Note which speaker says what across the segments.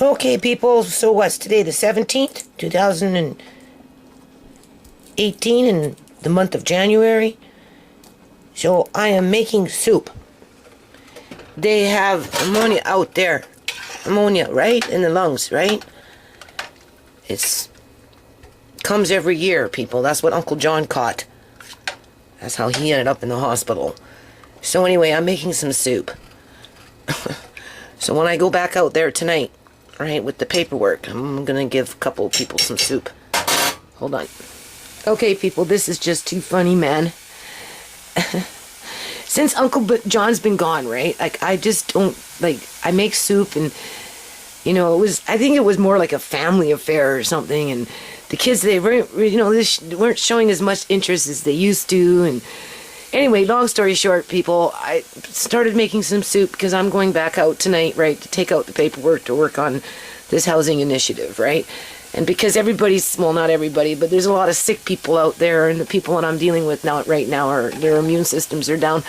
Speaker 1: Okay, people, so what's today, the 17th, 2018, in the month of January? So I am making soup. They have ammonia out there. Ammonia, right? In the lungs, right? It's comes every year, people. That's what Uncle John caught. That's how he ended up in the hospital. So anyway, I'm making some soup. So when I go back out there tonight, right, with the paperwork, I'm gonna give a couple of people some soup. Hold on. Okay, people, this is just too funny, man. Since Uncle John's been gone, right, like, I just don't, like, I make soup, and, you know, I think it was more like a family affair or something, and the kids, they weren't, you know, they weren't showing as much interest as they used to, and anyway, long story short, people, I started making some soup because I'm going back out tonight, right, to take out the paperwork to work on this housing initiative, right? And because everybody's, well, not everybody, but there's a lot of sick people out there, and the people that I'm dealing with now, right now, are their immune systems are down.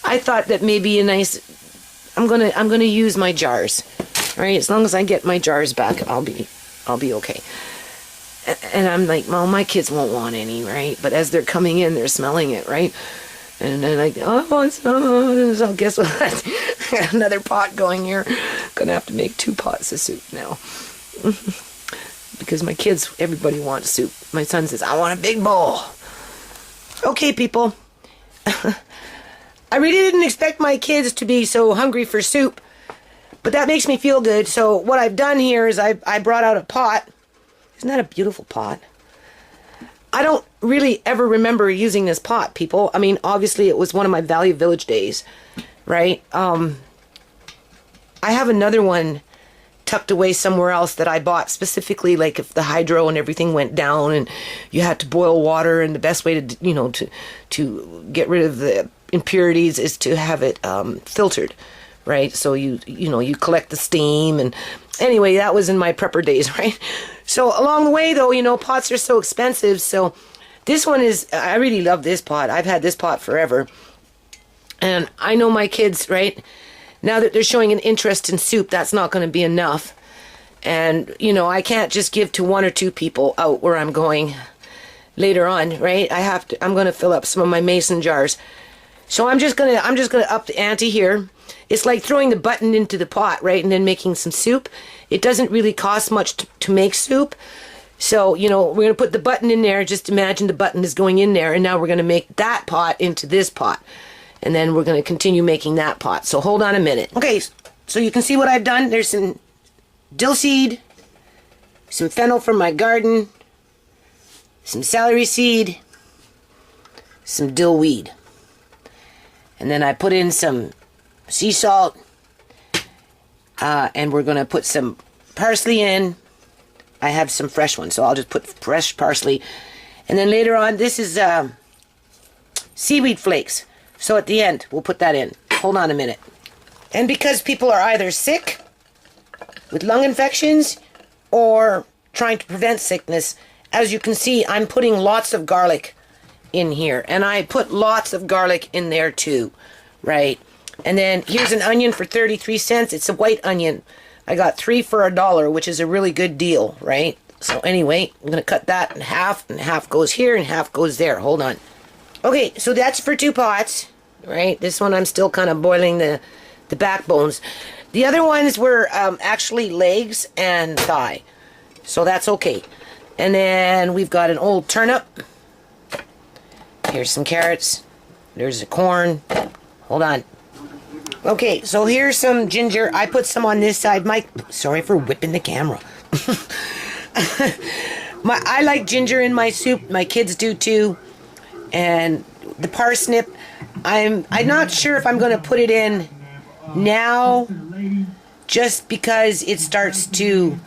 Speaker 1: I thought that maybe a nice, I'm gonna use my jars, right? As long as I get my jars back, I'll be okay. And I'm like, well, my kids won't want any, right? But as they're coming in, they're smelling it, right? And they're like, oh, I want some. So guess what? I got another pot going here. Gonna have to make 2 pots of soup now. Because my kids, everybody wants soup. My son says, I want a big bowl. Okay, people. I really didn't expect my kids to be so hungry for soup. But that makes me feel good. So what I've done here is I brought out a pot. Isn't that a beautiful pot? I don't really ever remember using this pot, people. I mean, obviously it was one of my Value Village days, right? I have another one tucked away somewhere else that I bought specifically, like if the hydro and everything went down and you had to boil water, and the best way to, you know, to get rid of the impurities is to have it filtered, right? So you know, you collect the steam, and anyway, that was in my prepper days, right? So along the way, though, you know, pots are so expensive. So this one is, I really love this pot. I've had this pot forever. And I know my kids, right, now that they're showing an interest in soup, that's not going to be enough. And, you know, I can't just give to 1 or 2 people out where I'm going later on, right? I'm going to fill up some of my mason jars. So I'm just going to up the ante here. It's like throwing the button into the pot, right, and then making some soup. It doesn't really cost much to make soup. So, you know, we're going to put the button in there. Just imagine the button is going in there, and now we're going to make that pot into this pot. And then we're going to continue making that pot. So hold on a minute. Okay, so you can see what I've done. There's some dill seed, some fennel from my garden, some celery seed, some dill weed. And then I put in some sea salt, and we're going to put some parsley in. I have some fresh ones, so I'll just put fresh parsley. And then later on, this is seaweed flakes. So at the end, we'll put that in. Hold on a minute. And because people are either sick with lung infections or trying to prevent sickness, as you can see, I'm putting lots of garlic in here. And I put lots of garlic in there too, right? And then here's an onion for 33 cents. It's a white onion. I got 3 for $1, which is a really good deal, right? So anyway, I'm going to cut that in half, and half goes here and half goes there. Hold on. Okay, so that's for 2 pots, right? This one I'm still kind of boiling the backbones. The other ones were actually legs and thigh. So that's okay. And then we've got an old turnip. Here's some carrots. There's the corn. Hold on. Okay, so here's some ginger. I put some on this side. Sorry for whipping the camera. I like ginger in my soup. My kids do too. And the parsnip, I'm not sure if I'm going to put it in now, just because it starts to,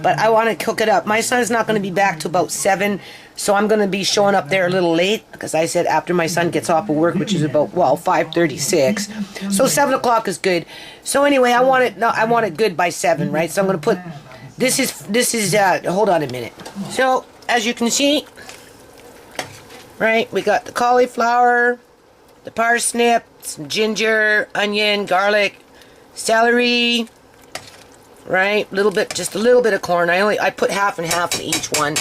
Speaker 1: but I want to cook it up. My son's not going to be back till about 7, so I'm going to be showing up there a little late, because I said after my son gets off of work, which is about, well, 5:36, so 7 o'clock is good. So anyway, I want it good by 7, right? So I'm going to put, this is hold on a minute. So as you can see, right, we got the cauliflower, the parsnip, some ginger, onion, garlic, celery, right? Just a little bit of corn. I put half and half in each one,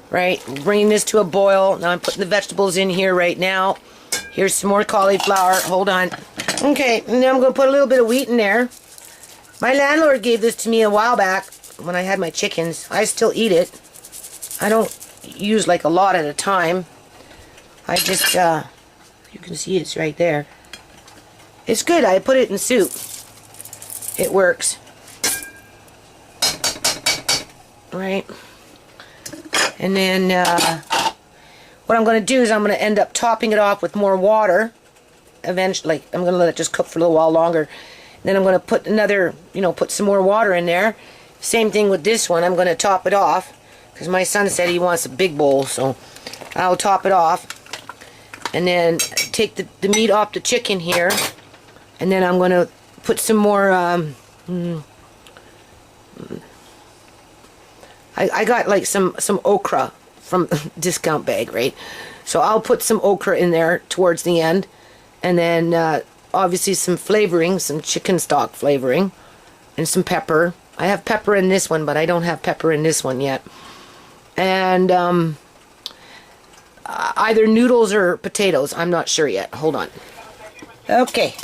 Speaker 1: right? Bringing this to a boil. Now I'm putting the vegetables in here right now. Here's some more cauliflower. Hold on. Okay, and then I'm going to put a little bit of wheat in there. My landlord gave this to me a while back when I had my chickens. I still eat it. I don't use like a lot at a time. I just, you can see it's right there. It's good. I put it in soup. It works. Right. And then what I'm going to do is I'm going to end up topping it off with more water. Eventually, like, I'm going to let it just cook for a little while longer. Then I'm going to put another, put some more water in there. Same thing with this one. I'm going to top it off because my son said he wants a big bowl, so I'll top it off. And then take the meat off the chicken here. And then I'm going to put some more, I got like some okra from discount bag, right? So I'll put some okra in there towards the end. And then obviously some flavoring, some chicken stock flavoring. And some pepper. I have pepper in this one, but I don't have pepper in this one yet. And either noodles or potatoes. I'm not sure yet. Hold on. Okay.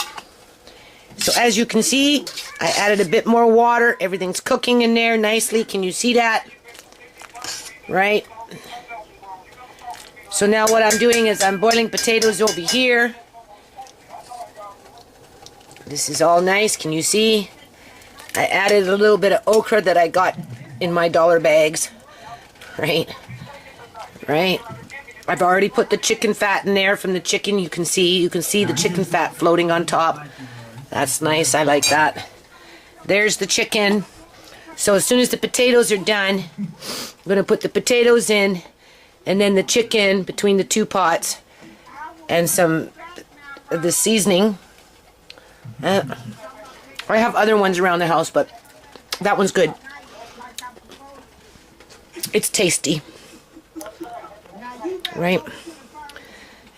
Speaker 1: So as you can see, I added a bit more water. Everything's cooking in there nicely. Can you see that? Right? So now what I'm doing is I'm boiling potatoes over here. This is all nice. Can you see? I added a little bit of okra that I got in my dollar bags. Right? Right? I've already put the chicken fat in there from the chicken. You can see the chicken fat floating on top. That's nice. I like that. There's the chicken. So as soon as the potatoes are done, I'm going to put the potatoes in and then the chicken between the two pots and some of the seasoning. I have other ones around the house, but that one's good. It's tasty. Right?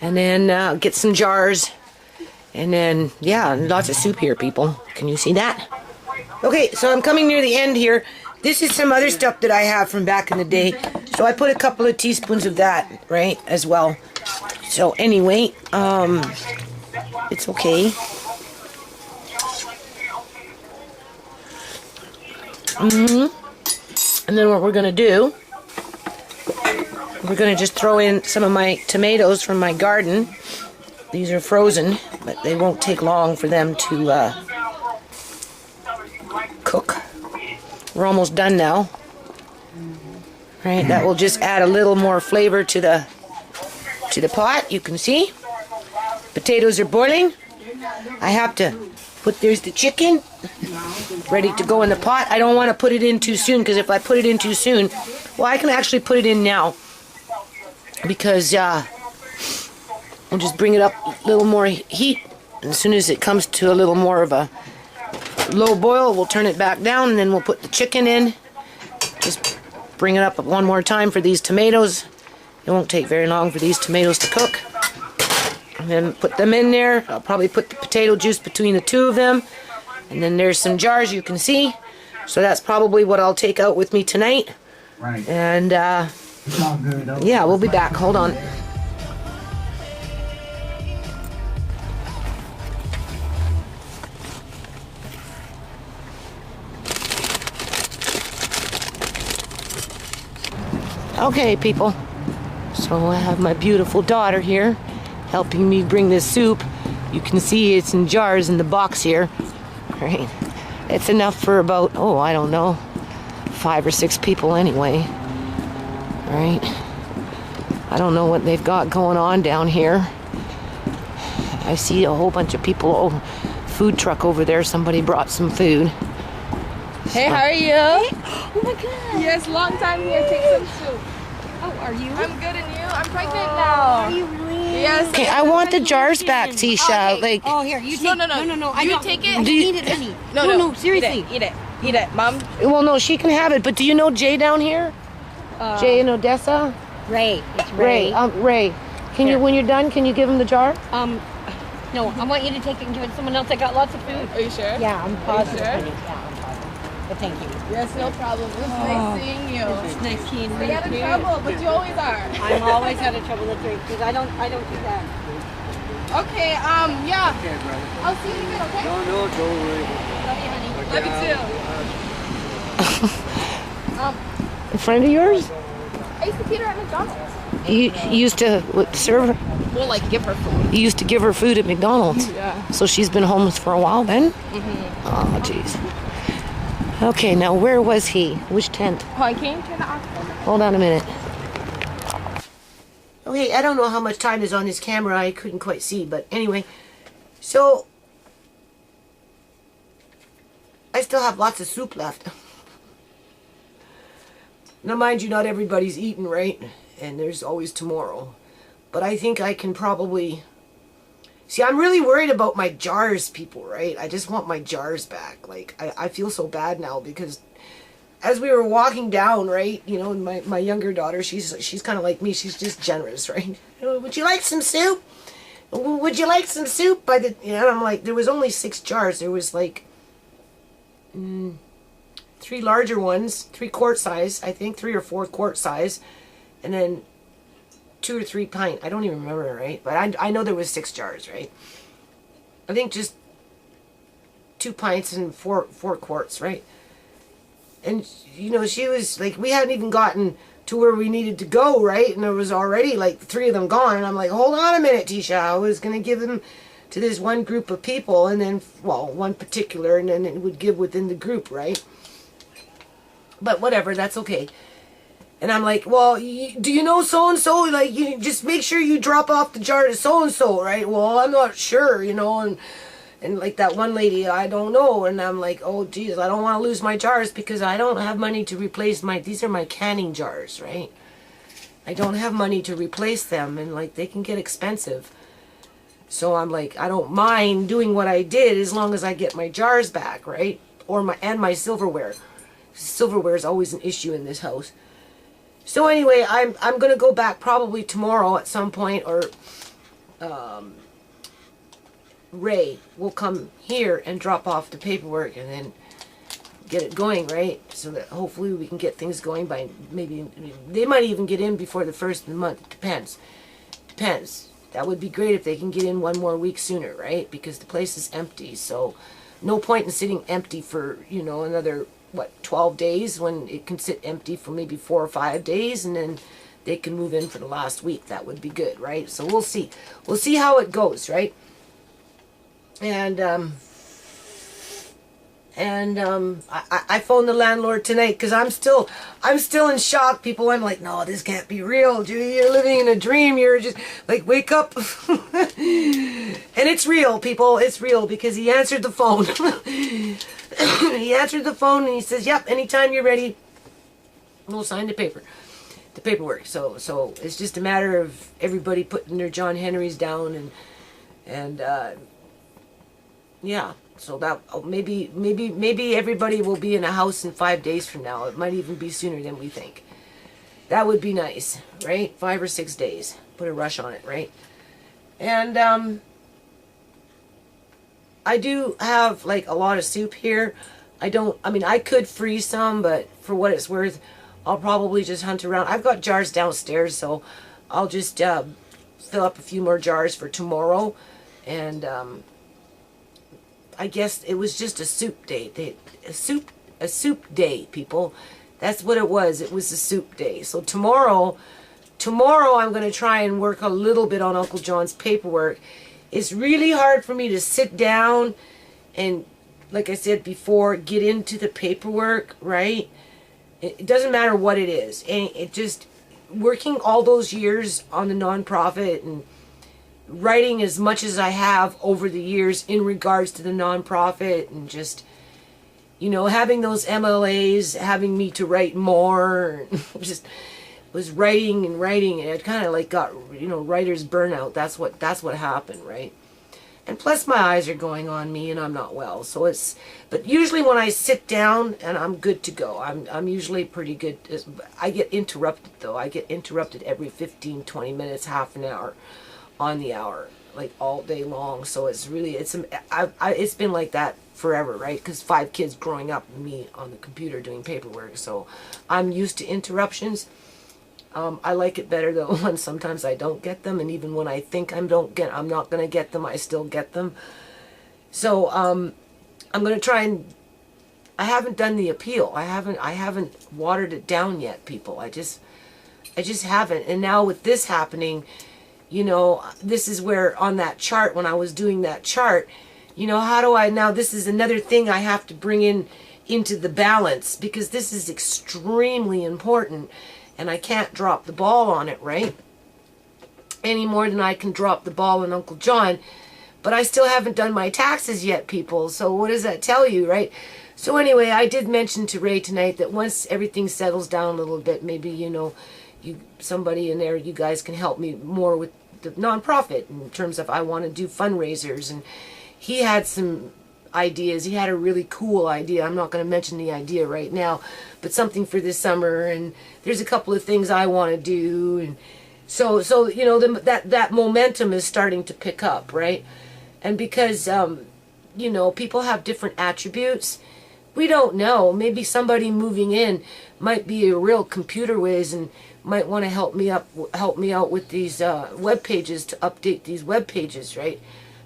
Speaker 1: And then get some jars. And then, yeah, lots of soup here, people. Can you see that? Okay, so I'm coming near the end here. This is some other stuff that I have from back in the day. So I put a couple of teaspoons of that, right, as well. So anyway, it's okay. And then what we're going to do, we're going to just throw in some of my tomatoes from my garden. These are frozen, but they won't take long for them to cook. We're almost done now. Right, that will just add a little more flavor to the pot. You can see potatoes are boiling. I have to put, there's the chicken ready to go in the pot. I don't want to put it in too soon, because if I put it in too soon, well, I can actually put it in now, because we'll just bring it up a little more heat. And as soon as it comes to a little more of a low boil, we'll turn it back down, and then we'll put the chicken in. Just bring it up one more time for these tomatoes. It won't take very long for these tomatoes to cook. And then put them in there. I'll probably put the potato juice between the two of them. And then there's some jars you can see. So that's probably what I'll take out with me tonight.
Speaker 2: Right.
Speaker 1: And yeah, we'll be back. Hold on. Okay, people. So I have my beautiful daughter here helping me bring this soup. You can see it's in jars in the box here. Right. It's enough for about, oh, I don't know, 5 or 6 people anyway. Right. I don't know what they've got going on down here. I see a whole bunch of people. Oh, food truck over there. Somebody brought some food.
Speaker 3: Hey, how are you?
Speaker 4: Oh my god.
Speaker 3: Yes, long time here. Take some soup.
Speaker 4: Oh, are you?
Speaker 3: I'm good, and you? I'm pregnant now.
Speaker 4: Are you really?
Speaker 3: Yes.
Speaker 1: Okay, I want the jars back, Tisha.
Speaker 4: Okay.
Speaker 1: Like,
Speaker 4: Oh, here, you take.
Speaker 3: No.
Speaker 4: I
Speaker 3: You
Speaker 4: don't
Speaker 3: take it.
Speaker 4: I don't
Speaker 1: Do you-
Speaker 4: need it, honey.
Speaker 3: No,
Speaker 4: No, seriously.
Speaker 3: Eat it, Mom.
Speaker 1: well, no, she can have it. But do you know Jay down here? Jay in Odessa?
Speaker 4: Ray. It's
Speaker 1: Ray.
Speaker 4: Ray.
Speaker 1: Ray. Can you, when you're done, can you give him the jar?
Speaker 4: No, I want you to take it and give it to someone else. I got lots of food.
Speaker 3: Are you sure?
Speaker 4: Yeah, I'm positive.
Speaker 3: sure?
Speaker 4: honey. Yeah, I'm positive. But thank you.
Speaker 3: Yes, no problem. It was nice seeing you.
Speaker 4: It's nice seeing
Speaker 3: Stay out of
Speaker 4: you.
Speaker 3: trouble, but you always are.
Speaker 4: I'm always out of trouble with drink because I don't do that.
Speaker 3: Okay, yeah.
Speaker 2: Okay, brother.
Speaker 3: I'll see you in a bit, okay?
Speaker 2: No, don't worry.
Speaker 4: Love you, honey.
Speaker 3: Love you too.
Speaker 1: A friend of yours?
Speaker 3: I used to feed her at McDonald's.
Speaker 1: You used to serve her?
Speaker 3: We'll like give her food.
Speaker 1: You used to give her food at McDonald's.
Speaker 3: Yeah.
Speaker 1: So she's been homeless for a while then? Mm-hmm. Oh, jeez. Okay, now where was he? Which tent?
Speaker 3: Oh, I came to the office.
Speaker 1: Hold on a minute. Okay, I don't know how much time is on this camera. I couldn't quite see, but anyway. So, I still have lots of soup left. Now, mind you, not everybody's eaten, right? And there's always tomorrow. But I think I can probably... See, I'm really worried about my jars, people, right? I just want my jars back. Like, I feel so bad now because as we were walking down, right, you know, my younger daughter, she's kind of like me. She's just generous, right? Would you like some soup? Would you like some soup? I'm like, there was only 6 jars. There was like 3 larger ones, 3-quart size, I think, 3 or 4 quart size, and then 2 or 3 pint. I don't even remember, right? But I know there was 6 jars, right? I think just 2 pints and 4 quarts, right? And, you know, she was like, we hadn't even gotten to where we needed to go, right? And there was already like 3 of them gone. And I'm like, hold on a minute, Tisha. I was going to give them to this one group of people, and then, well, one particular, and then it would give within the group, right? But whatever, that's okay. And I'm like, well, do you know so-and-so? Like, you just make sure you drop off the jar to so-and-so, right? Well, I'm not sure, you know, and like that one lady, I don't know. And I'm like, oh, geez, I don't want to lose my jars because I don't have money to replace these are my canning jars, right? I don't have money to replace them, and like, they can get expensive. So I'm like, I don't mind doing what I did as long as I get my jars back, right? Or my silverware. Silverware is always an issue in this house. So anyway, I'm gonna go back probably tomorrow at some point, or Ray will come here and drop off the paperwork and then get it going, right? So that hopefully we can get things going by maybe they might even get in before the 1st of the month. It depends. That would be great if they can get in 1 more week sooner, right? Because the place is empty. So no point in sitting empty for, you know, another 12 days when it can sit empty for maybe 4 or 5 days, and then they can move in for the last week. That would be good, right? So we'll see how it goes, right? And I phoned the landlord tonight because I'm still in shock, people. I'm like, no, this can't be real, Judy. You're living in a dream. You're just like, wake up. And it's real, people. It's real because he answered the phone. He answered the phone and he says, yep, anytime you're ready, we'll sign the paperwork. So it's just a matter of everybody putting their John Henrys down and yeah. So that maybe everybody will be in a house in 5 days from now. It might even be sooner than we think. That would be nice, right? 5 or 6 days. Put a rush on it, right? And I do have like a lot of soup here. I could freeze some, but for what it's worth, I'll probably just hunt around. I've got jars downstairs, so I'll just fill up a few more jars for tomorrow. And I guess it was just a soup day. A soup day, people. That's what it was. It was a soup day. So tomorrow I'm going to try and work a little bit on Uncle John's paperwork. It's really hard for me to sit down and, like I said before, get into the paperwork, right? It doesn't matter what it is. And it just, working all those years on the nonprofit and writing as much as I have over the years in regards to the nonprofit, and just, you know, having those MLAs, having me to write more, just was writing and it kind of like got, you know, writer's burnout. That's what happened, right? And plus my eyes are going on me and I'm not well. So but usually when I sit down and I'm good to go, I'm usually pretty good. I get interrupted though. I get interrupted every 15, 20 minutes, half an hour on the hour, like all day long. So it's really, it's been like that forever, right? Because 5 kids growing up and me on the computer doing paperwork. So I'm used to interruptions. I like it better though when sometimes I don't get them, and even when I think I'm not going to get them, I still get them. So I'm going to try and I haven't done the appeal. I haven't watered it down yet, people. I just haven't. And now with this happening, you know, this is where on that chart, when I was doing that chart, you know, how do I now, this is another thing I have to bring into the balance, because this is extremely important and I can't drop the ball on it, right? Any more than I can drop the ball on Uncle John. But I still haven't done my taxes yet, people. So what does that tell you, right? So anyway, I did mention to Ray tonight that once everything settles down a little bit, maybe, you know, somebody in there, you guys can help me more with the nonprofit in terms of I want to do fundraisers. And he had some ideas. He had a really cool idea. I'm not going to mention the idea right now, but something for this summer. And there's a couple of things I want to do. And so you know, that momentum is starting to pick up, right? And because, you know, people have different attributes, we don't know. Maybe somebody moving in might be a real computer whiz and might want to help me out with these web pages, to update these web pages, right?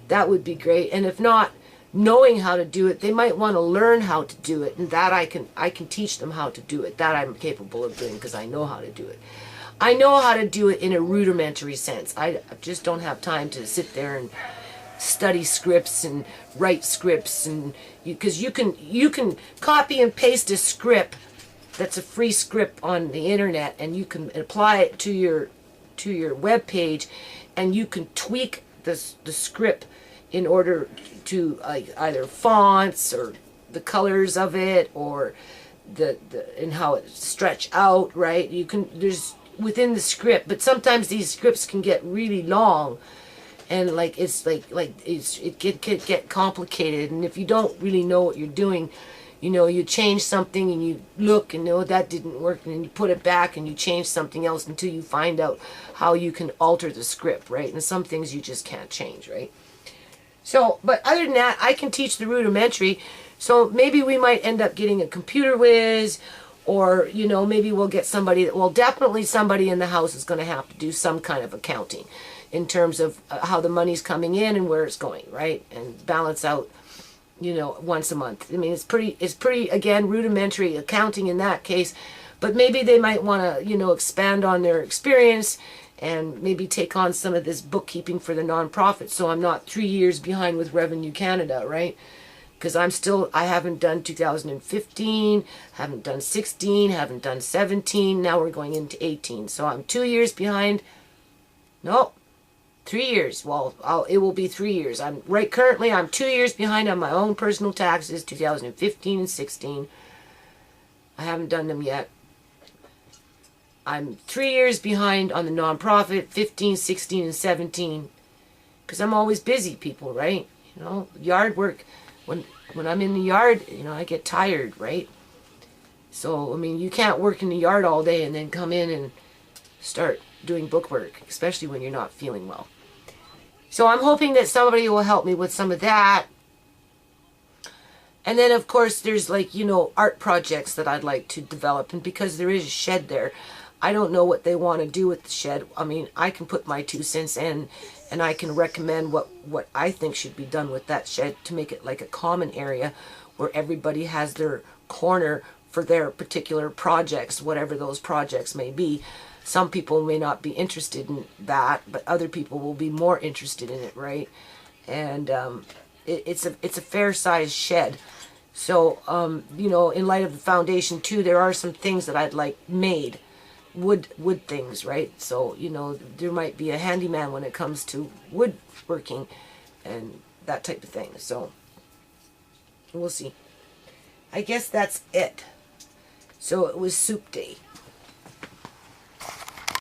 Speaker 1: That would be great. And if not knowing how to do it, they might want to learn how to do it, and that I can teach them how to do it. That I'm capable of doing because I know how to do it. I know how to do it in a rudimentary sense. I just don't have time to sit there and study scripts and write scripts, and because you can copy and paste a script that's a free script on the internet, and you can apply it to your web page, and you can tweak the script in order to either fonts or the colors of it, or the and how it stretch out, right? You can, there's within the script, but sometimes these scripts can get really long, and like it get complicated, and if you don't really know what you're doing, you know, you change something and you look and know that didn't work, and then you put it back and you change something else until you find out how you can alter the script, right? And some things you just can't change, right? So, but other than that, I can teach the rudimentary. So maybe we might end up getting a computer whiz, or, you know, maybe we'll get somebody that, well, definitely somebody in the house is going to have to do some kind of accounting in terms of how the money's coming in and where it's going, right? And balance out, you know, once a month. I mean, it's pretty, again, rudimentary accounting in that case, but maybe they might want to, you know, expand on their experience and maybe take on some of this bookkeeping for the nonprofit, so I'm not 3 years behind with Revenue Canada, right? Because I haven't done 2015, haven't done 16, haven't done 17, now we're going into 18. So I'm 2 years behind. No, 3 years. Well, it will be 3 years. Currently I'm 2 years behind on my own personal taxes, 2015 and 16. I haven't done them yet. I'm 3 years behind on the nonprofit, 15, 16, and 17. Because I'm always busy, people, right? You know, yard work. When I'm in the yard, you know, I get tired, right? So, I mean, you can't work in the yard all day and then come in and start doing book work, especially when you're not feeling well. So I'm hoping that somebody will help me with some of that. And then, of course, there's, like, you know, art projects that I'd like to develop. And because there is a shed there, I don't know what they want to do with the shed. I mean, I can put my 2 cents in, and I can recommend what I think should be done with that shed to make it like a common area where everybody has their corner for their particular projects, whatever those projects may be. Some people may not be interested in that, but other people will be more interested in it, right? And it's a fair-sized shed. So, you know, in light of the foundation too, there are some things that I'd like made. Wood things, right? So, you know, there might be a handyman when it comes to woodworking and that type of thing. So, we'll see. I guess that's it. So, it was soup day.